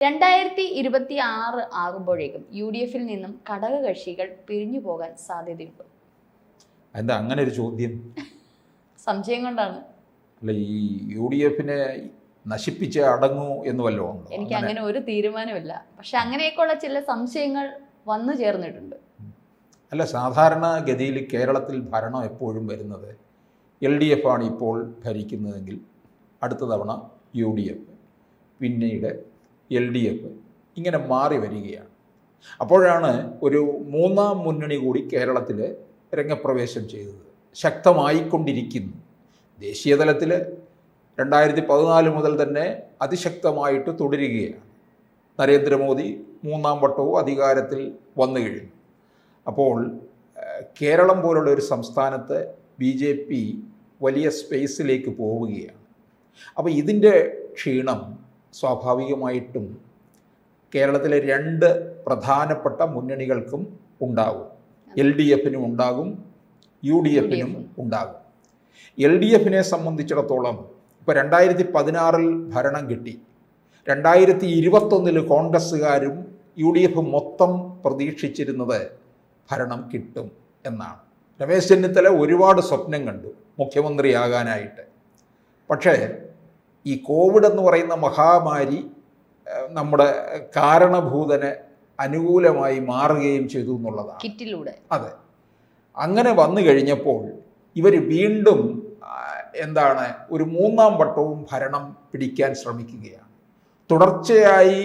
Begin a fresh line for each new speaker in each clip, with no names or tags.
2026 ആകുമ്പോഴേക്കും UDF-ൽ നിന്നും ഘടകകക്ഷികൾ പിരിഞ്ഞു പോകാൻ സാധ്യതയുണ്ട്.
എന്താ അങ്ങനെ ഒരു ചോദ്യം?
സംശയം കൊണ്ടാണ്.
അല്ല, ഈ UDF-നെ നശിപ്പിച്ച് അടങ്ങൂ എന്ന് വല്ലതും ഉണ്ടോ?
എനിക്ക് അങ്ങനെ ഒരു തീരുമാനമില്ല. പക്ഷെ അങ്ങനെയൊക്കെയുള്ള ചില സംശയങ്ങൾ വന്നു ചേർന്നിട്ടുണ്ട്.
അല്ല, സാധാരണ ഗതിയിൽ കേരളത്തിൽ ഭരണം എപ്പോഴും വരുന്നത് LDF ആണ് ഇപ്പോൾ ഭരിക്കുന്നതെങ്കിൽ അടുത്ത തവണ UDF, പിന്നീട് LDF, ഇങ്ങനെ മാറി വരികയാണ്. അപ്പോഴാണ് ഒരു മൂന്നാം മുന്നണി കൂടി കേരളത്തിൽ രംഗപ്രവേശം ചെയ്തത്. ശക്തമായിക്കൊണ്ടിരിക്കുന്നു. ദേശീയ തലത്തിൽ 2014 മുതൽ തന്നെ അതിശക്തമായിട്ട് തുടരുകയാണ്. നരേന്ദ്രമോദി മൂന്നാം വട്ടവും അധികാരത്തിൽ വന്നു കഴിഞ്ഞു. അപ്പോൾ കേരളം പോലുള്ള ഒരു സംസ്ഥാനത്ത് BJP വലിയ സ്പേസിലേക്ക് പോവുകയാണ്. അപ്പോൾ ഇതിൻ്റെ ക്ഷീണം സ്വാഭാവികമായിട്ടും കേരളത്തിലെ രണ്ട് പ്രധാനപ്പെട്ട മുന്നണികൾക്കും ഉണ്ടാകും. LDF-നും ഉണ്ടാകും, UDF-നും ഉണ്ടാകും. LDF-നെ സംബന്ധിച്ചിടത്തോളം ഇപ്പോൾ 2016 ഭരണം കിട്ടി. 2021 കോൺഗ്രസ്സുകാരും UDF മൊത്തം പ്രതീക്ഷിച്ചിരുന്നത് ഭരണം കിട്ടും എന്നാണ്. രമേശ് ചെന്നിത്തല ഒരുപാട് സ്വപ്നം കണ്ടു മുഖ്യമന്ത്രിയാകാനായിട്ട്. പക്ഷേ ഈ കോവിഡ് എന്ന് പറയുന്ന മഹാമാരി നമ്മുടെ കാരണഭൂതന് അനുകൂലമായി മാറുകയും ചെയ്തു എന്നുള്ളതാണ്.
കിറ്റിലൂടെ
അതെ. അങ്ങനെ വന്നു കഴിഞ്ഞപ്പോൾ ഇവർ വീണ്ടും ഒരു മൂന്നാം വട്ടവും ഭരണം പിടിക്കാൻ ശ്രമിക്കുകയാണ്. തുടർച്ചയായി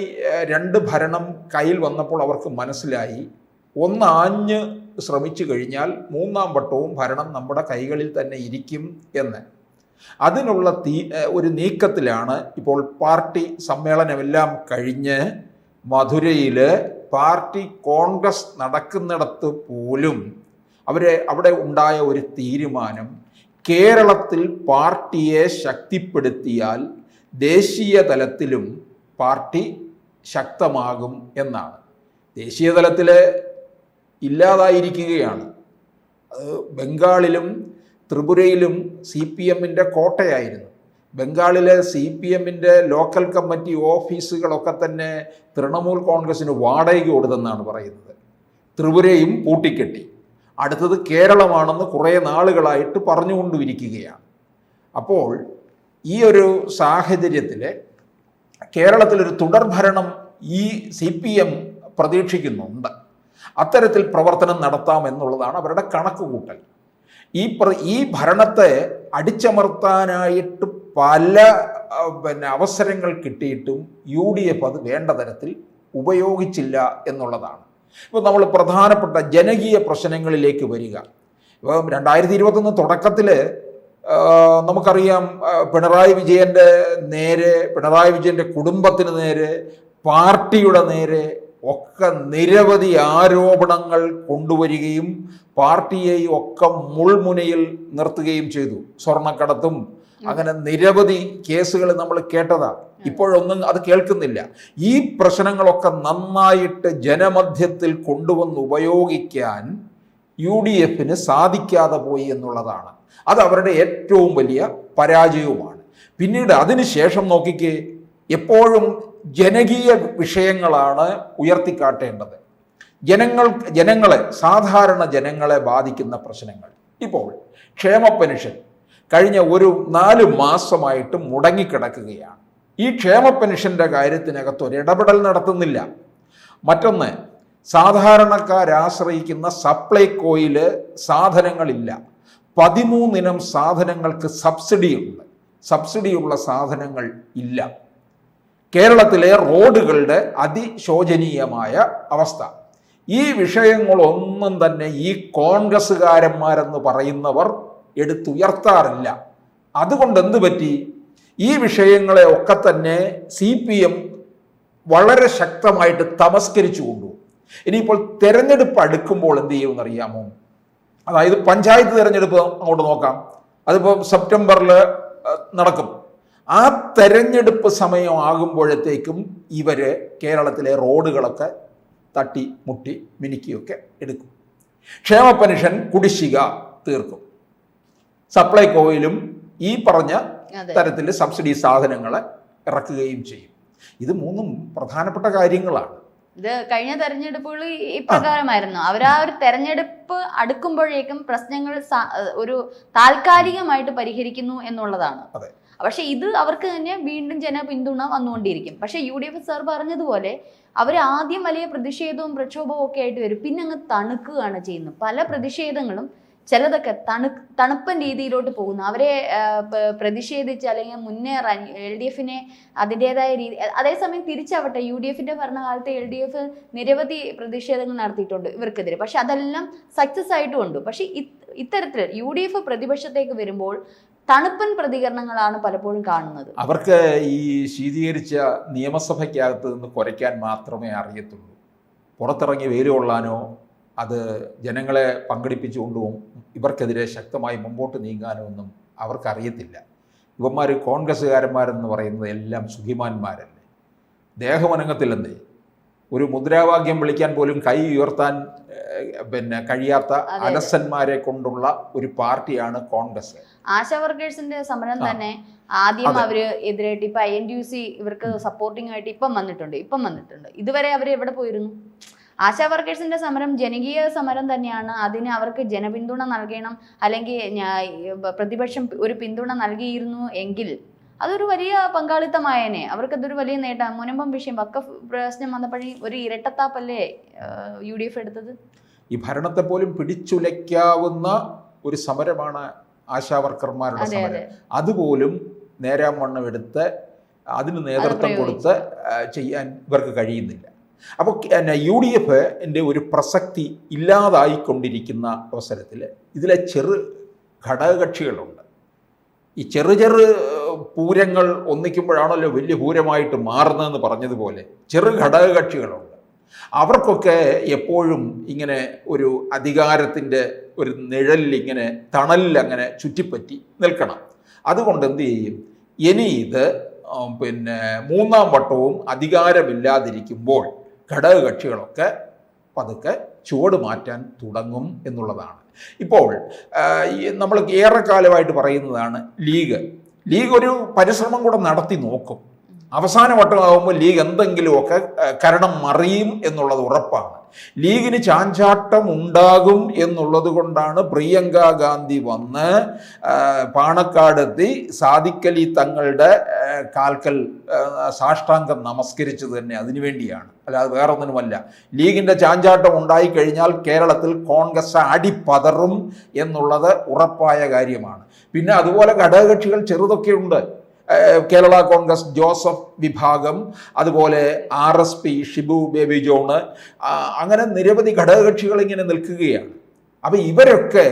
2 ഭരണം കയ്യിൽ വന്നപ്പോൾ അവർക്ക് മനസ്സിലായി, ഒന്നാഞ്ഞ് ശ്രമിച്ചു കഴിഞ്ഞാൽ മൂന്നാം വട്ടവും ഭരണം നമ്മുടെ കൈകളിൽ തന്നെ ഇരിക്കും എന്ന്. അതിനുള്ള ഒരു നീക്കത്തിലാണ് ഇപ്പോൾ പാർട്ടി സമ്മേളനമെല്ലാം കഴിഞ്ഞ് മധുരയിൽ പാർട്ടി കോൺഗ്രസ് നടക്കുന്നിടത്ത് പോലും അവിടെ ഉണ്ടായ ഒരു തീരുമാനം, കേരളത്തിൽ പാർട്ടിയെ ശക്തിപ്പെടുത്തിയാൽ ദേശീയ തലത്തിലും പാർട്ടി ശക്തമാകും എന്നാണ്. ദേശീയ തലത്തിൽ ഇല്ലാതായിരിക്കുകയാണ്. ബംഗാളിലും ത്രിപുരയിലും CPM-ൻ്റെ കോട്ടയായിരുന്നു. ബംഗാളിലെ CPM-ൻ്റെ ലോക്കൽ കമ്മിറ്റി ഓഫീസുകളൊക്കെ തന്നെ തൃണമൂൽ കോൺഗ്രസ്സിന് വാടകയ്ക്ക് കൊടുത്തെന്നാണ് പറയുന്നത്. ത്രിപുരയും പൂട്ടിക്കെട്ടി. അടുത്തത് കേരളമാണെന്ന് കുറേ നാളുകളായിട്ട് പറഞ്ഞുകൊണ്ടിരിക്കുകയാണ്. അപ്പോൾ ഈ ഒരു സാഹചര്യത്തിൽ കേരളത്തിലൊരു തുടർഭരണം ഈ CPM പ്രതീക്ഷിക്കുന്നുണ്ട്. അത്തരത്തിൽ പ്രവർത്തനം നടത്താമെന്നുള്ളതാണ് അവരുടെ കണക്കുകൂട്ടൽ. ഈ ഭരണത്തെ അടിച്ചമർത്താനായിട്ട് പല അവസരങ്ങൾ കിട്ടിയിട്ടും UDF അത് വേണ്ട തരത്തിൽ ഉപയോഗിച്ചില്ല എന്നുള്ളതാണ്. ഇപ്പോൾ നമ്മൾ പ്രധാനപ്പെട്ട ജനകീയ പ്രശ്നങ്ങളിലേക്ക് വരിക. ഇപ്പം 2021 തുടക്കത്തിൽ നമുക്കറിയാം, പിണറായി വിജയൻ്റെ കുടുംബത്തിന് നേരെ, പാർട്ടിയുടെ നേരെ ഒക്കെ നിരവധി ആരോപണങ്ങൾ കൊണ്ടുവരികയും പാർട്ടിയെ ഒക്കെ മുൾമുനയിൽ നിർത്തുകയും ചെയ്തു. സ്വർണ്ണക്കടത്തും അങ്ങനെ നിരവധി കേസുകൾ നമ്മൾ കേട്ടതാ. ഇപ്പോഴൊന്നും അത് കേൾക്കുന്നില്ല. ഈ പ്രശ്നങ്ങളൊക്കെ നന്നായിട്ട് ജനമധ്യത്തിൽ കൊണ്ടുവന്ന് ഉപയോഗിക്കാൻ UDF-ന് സാധിക്കാതെ പോയി എന്നുള്ളതാണ്. അത് അവരുടെ ഏറ്റവും വലിയ പരാജയവുമാണ്. പിന്നീട് അതിനുശേഷം നോക്കിക്കേ, എപ്പോഴും ജനകീയ വിഷയങ്ങളാണ് ഉയർത്തിക്കാട്ടേണ്ടത്. സാധാരണ ജനങ്ങളെ ബാധിക്കുന്ന പ്രശ്നങ്ങൾ. ഇപ്പോൾ ക്ഷേമ പെൻഷൻ കഴിഞ്ഞ ഒരു 4 മാസമായിട്ട് മുടങ്ങിക്കിടക്കുകയാണ്. ഈ ക്ഷേമ പെൻഷൻ്റെ കാര്യത്തിനകത്ത് ഒരു ഇടപെടൽ നടത്തുന്നില്ല. മറ്റൊന്ന്, സാധാരണക്കാരാശ്രയിക്കുന്ന സപ്ലൈകോയിൽ സാധനങ്ങളില്ല. 13 ഇനം സാധനങ്ങൾക്ക് സബ്സിഡിയുള്ള സാധനങ്ങൾ ഇല്ല. കേരളത്തിലെ റോഡുകളുടെ അതിശോചനീയമായ അവസ്ഥ. ഈ വിഷയങ്ങളൊന്നും തന്നെ ഈ കോൺഗ്രസ്സുകാരന്മാരെന്ന് പറയുന്നവർ എടുത്തുയർത്താറില്ല. അതുകൊണ്ട് എന്ത് പറ്റി? ഈ വിഷയങ്ങളെ ഒക്കെ തന്നെ CPM വളരെ ശക്തമായിട്ട് തമസ്കരിച്ചു കൊണ്ടുപോകും. ഇനിയിപ്പോൾ തെരഞ്ഞെടുപ്പ് അടുക്കുമ്പോൾ എന്ത് ചെയ്യുമെന്നറിയാമോ? അതായത് പഞ്ചായത്ത് തെരഞ്ഞെടുപ്പ് അങ്ങോട്ട് നോക്കാം. അതിപ്പോൾ സെപ്റ്റംബറിൽ നടക്കും. ആ തെരഞ്ഞെടുപ്പ് സമയമാകുമ്പോഴത്തേക്കും ഇവർ കേരളത്തിലെ റോഡുകളൊക്കെ തട്ടി മുട്ടി മിനുക്കിയൊക്കെ എടുക്കും. ക്ഷേമ പെൻഷൻ കുടിശ്ശിക തീർക്കും. സപ്ലൈകോയിലും ഈ പറഞ്ഞ തരത്തിൽ സബ്സിഡി സാധനങ്ങൾ ഇറക്കുകയും ചെയ്യും. ഇത് മൂന്നും പ്രധാനപ്പെട്ട കാര്യങ്ങളാണ്.
ഇത് കഴിഞ്ഞ തെരഞ്ഞെടുപ്പുകൾ ഇപ്രകാരമായിരുന്നു. അവർ ആ ഒരു തെരഞ്ഞെടുപ്പ് അടുക്കുമ്പോഴേക്കും പ്രശ്നങ്ങൾ ഒരു താൽക്കാലികമായിട്ട് പരിഹരിക്കുന്നു എന്നുള്ളതാണ്. പക്ഷെ ഇത് അവർക്ക് തന്നെ വീണ്ടും ജനപിന്തുണ വന്നുകൊണ്ടിരിക്കും. പക്ഷെ UDF സാർ പറഞ്ഞതുപോലെ അവർ ആദ്യം വലിയ പ്രതിഷേധവും പ്രക്ഷോഭവും ഒക്കെ ആയിട്ട് വരും, പിന്നെ അങ്ങ് തണുക്കുകയാണ് ചെയ്യുന്നത്. പല പ്രതിഷേധങ്ങളും ചിലതൊക്കെ തണുപ്പൻ രീതിയിലോട്ട് പോകുന്നു. അവരെ പ്രതിഷേധിച്ച് അല്ലെങ്കിൽ മുന്നേറാൻ LDFനെ അതിൻ്റെതായ രീതി, അതേസമയം തിരിച്ചാവട്ടെ UDFന്റെ ഭരണകാലത്ത് LDF നിരവധി പ്രതിഷേധങ്ങൾ നടത്തിയിട്ടുണ്ട് ഇവർക്കെതിരെ. പക്ഷെ അതെല്ലാം സക്സസ് ആയിട്ടുമുണ്ട്. പക്ഷെ ഇത്തരത്തിൽ UDF പ്രതിപക്ഷത്തേക്ക് വരുമ്പോൾ തണുപ്പൻ പ്രതികരണങ്ങളാണ് പലപ്പോഴും കാണുന്നത്.
അവർക്ക് ഈ ശീതീകരിച്ച നിയമസഭയ്ക്കകത്ത് നിന്ന് കുരയ്ക്കാൻ മാത്രമേ അറിയത്തുള്ളൂ. പുറത്തിറങ്ങി വെയിൽ കൊള്ളാനോ അത് ജനങ്ങളെ പങ്കെടുപ്പിച്ചുകൊണ്ടും ഇവർക്കെതിരെ ശക്തമായി മുമ്പോട്ട് നീങ്ങാനോ ഒന്നും അവർക്കറിയത്തില്ല. ഇവന്മാർ കോൺഗ്രസ്സുകാരന്മാരെന്ന് പറയുന്നത് എല്ലാം സുഖിമാന്മാരല്ലേ, ദേഹമനങ്ങത്തില്ലെന്നേ. ഒരു മുദ്രാവാക്യം വിളിക്കാൻ പോലും കൈ ഉയർത്താൻ കഴിയാത്ത അലസന്മാരെ കൊണ്ടുള്ള ഒരു പാർട്ടിയാണ് കോൺഗ്രസ്.
ആശാ വർക്കേഴ്സിന്റെ സമരം തന്നെ ആദ്യം അവര് എതിരായിട്ട് ഇപ്പൊ INTUC ഇവർക്ക് സപ്പോർട്ടിംഗ് ആയിട്ട് ഇപ്പം വന്നിട്ടുണ്ട്. ഇതുവരെ അവർ എവിടെ പോയിരുന്നു? ആശാ വർക്കേഴ്സിന്റെ സമരം ജനകീയ സമരം തന്നെയാണ്. അതിന് അവർക്ക് ജനപിന്തുണ നൽകണം, അല്ലെങ്കിൽ പ്രതിപക്ഷം ഒരു പിന്തുണ നൽകിയിരുന്നു എങ്കിൽ അതൊരു വലിയ പങ്കാളിത്തമായേനെ. അവർക്കതൊരു വലിയ നേട്ടം. മുനമ്പം വിഷയം വഖഫ് പ്രശ്നം വന്നപ്പോഴേ ഒരു ഇരട്ടത്താപ്പല്ലേ UDF എടുത്തത്.
ഈ ഭരണത്തെ പോലും പിടിച്ചുലയ്ക്കാവുന്ന ഒരു സമരമാണ് ആശാ വർക്കർമാരുടെ സമരം. അതുപോലും നേരാമണ്ണം എടുത്ത് അതിന് നേതൃത്വം കൊടുത്ത് ചെയ്യാൻ ഇവർക്ക് കഴിയുന്നില്ല. അപ്പോൾ UDFന്റെ ഒരു പ്രസക്തി ഇല്ലാതായിക്കൊണ്ടിരിക്കുന്ന അവസരത്തിൽ ഇതിലെ ചെറു ഘടകകക്ഷികളുണ്ട്. ഈ ചെറു പൂരങ്ങൾ ഒന്നിക്കുമ്പോഴാണല്ലോ വലിയ പൂരമായിട്ട് മാറുന്നതെന്ന് പറഞ്ഞതുപോലെ ചെറു ഘടകകക്ഷികളുണ്ട്. അവർക്കൊക്കെ എപ്പോഴും ഇങ്ങനെ ഒരു അധികാരത്തിൻ്റെ ഒരു നിഴലിൽ ഇങ്ങനെ തണലിൽ അങ്ങനെ ചുറ്റിപ്പറ്റി നിൽക്കണം. അതുകൊണ്ട് എന്ത് ചെയ്യും, ഇനി ഇത് മൂന്നാം വട്ടവും അധികാരമില്ലാതിരിക്കുമ്പോൾ ഘടകകക്ഷികളൊക്കെ പതുക്കെ ചുവട് മാറ്റാൻ തുടങ്ങും എന്നുള്ളതാണ്. ഇപ്പോൾ നമ്മൾ ഏറെക്കാലമായിട്ട് പറയുന്നതാണ് ലീഗ് ഒരു പരിശ്രമം കൂടെ നടത്തി നോക്കും. അവസാന വട്ടമാകുമ്പോൾ ലീഗ് എന്തെങ്കിലുമൊക്കെ കരണം മറിയും എന്നുള്ളത് ഉറപ്പാണ്. ലീഗിന് ചാഞ്ചാട്ടം ഉണ്ടാകും എന്നുള്ളത് കൊണ്ടാണ് പ്രിയങ്ക ഗാന്ധി വന്ന് പാണക്കാടെത്തി സാദിഖലി തങ്ങളുടെ കാൽക്കൽ സാഷ്ടാംഗം നമസ്കരിച്ചത് തന്നെ അതിനുവേണ്ടിയാണ്, അല്ലാതെ വേറൊന്നിനുമല്ല. ലീഗിൻ്റെ ചാഞ്ചാട്ടം ഉണ്ടായിക്കഴിഞ്ഞാൽ കേരളത്തിൽ കോൺഗ്രസ് അടിപതറും എന്നുള്ളത് ഉറപ്പായ കാര്യമാണ്. പിന്നെ അതുപോലെ ഘടകകക്ഷികൾ ചെറുതൊക്കെയുണ്ട്. കേരള കോൺഗ്രസ് ജോസഫ് വിഭാഗം, അതുപോലെ RSP ഷിബു ബേബി ജോണ്, അങ്ങനെ നിരവധി ഘടകകക്ഷികൾ ഇങ്ങനെ നിൽക്കുകയാണ്. അപ്പം ഇവരൊക്കെ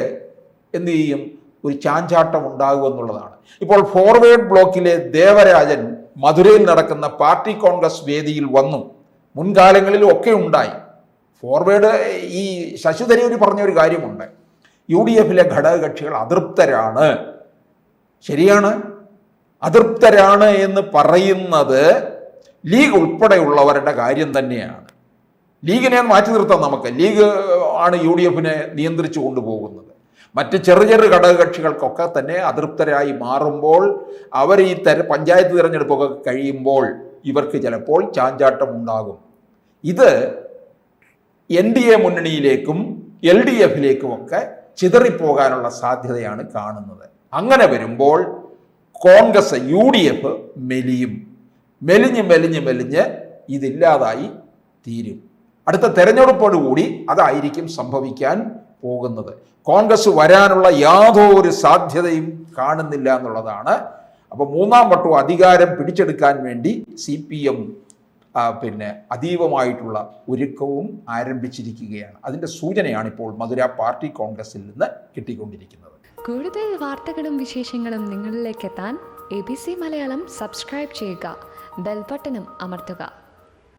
എന്ത് ചെയ്യും, ഒരു ചാഞ്ചാട്ടം ഉണ്ടാകുമെന്നുള്ളതാണ്. ഇപ്പോൾ ഫോർവേഡ് ബ്ലോക്കിലെ ദേവരാജൻ മധുരയിൽ നടക്കുന്ന പാർട്ടി കോൺഗ്രസ് വേദിയിൽ വന്നു. മുൻകാലങ്ങളിലും ഒക്കെ ഉണ്ടായി. ഫോർവേഡ് ഈ ശശി തരൂർ പറഞ്ഞൊരു കാര്യമുണ്ട്, UDFലെ ഘടകകക്ഷികൾ അതൃപ്തരാണ്. ശരിയാണ്, അതൃപ്തരാണ് എന്ന് പറയുന്നത് ലീഗ് ഉൾപ്പെടെയുള്ളവരുടെ കാര്യം തന്നെയാണ്. ലീഗിനെ മാറ്റി നിർത്താം നമുക്ക്. ലീഗ് ആണ് UDFനെ നിയന്ത്രിച്ചു കൊണ്ടുപോകുന്നത്. മറ്റ് ചെറു ഘടകകക്ഷികൾക്കൊക്കെ തന്നെ അതൃപ്തരായി മാറുമ്പോൾ അവർ ഈ പഞ്ചായത്ത് തിരഞ്ഞെടുപ്പൊക്കെ കഴിയുമ്പോൾ ഇവർക്ക് ചിലപ്പോൾ ചാഞ്ചാട്ടം ഉണ്ടാകും. ഇത് NDA മുന്നണിയിലേക്കും LDFിലേക്കുമൊക്കെ ചിതറിപ്പോകാനുള്ള സാധ്യതയാണ് കാണുന്നത്. അങ്ങനെ വരുമ്പോൾ കോൺഗ്രസ് UDF മെലിഞ്ഞ് ഇതില്ലാതായി തീരും. അടുത്ത തെരഞ്ഞെടുപ്പോടുകൂടി അതായിരിക്കും സംഭവിക്കാൻ പോകുന്നത്. കോൺഗ്രസ് വരാനുള്ള യാതൊരു സാധ്യതയും കാണുന്നില്ല എന്നുള്ളതാണ്. അപ്പോൾ മൂന്നാം വട്ടവും അധികാരം പിടിച്ചെടുക്കാൻ വേണ്ടി CPM അതീവമായിട്ടുള്ള ഒരുക്കവും ആരംഭിച്ചിരിക്കുകയാണ്. അതിൻ്റെ സൂചനയാണ് ഇപ്പോൾ മധുര പാർട്ടി കോൺഗ്രസിൽ നിന്ന് കിട്ടിക്കൊണ്ടിരിക്കുന്നത്.
കൂടുതൽ വാർത്തകളും വിശേഷങ്ങളും നിങ്ങളിലേക്ക് എത്താൻ ABC മലയാളം സബ്സ്ക്രൈബ് ചെയ്യുക, ബെൽ ബട്ടണും അമർത്തുക.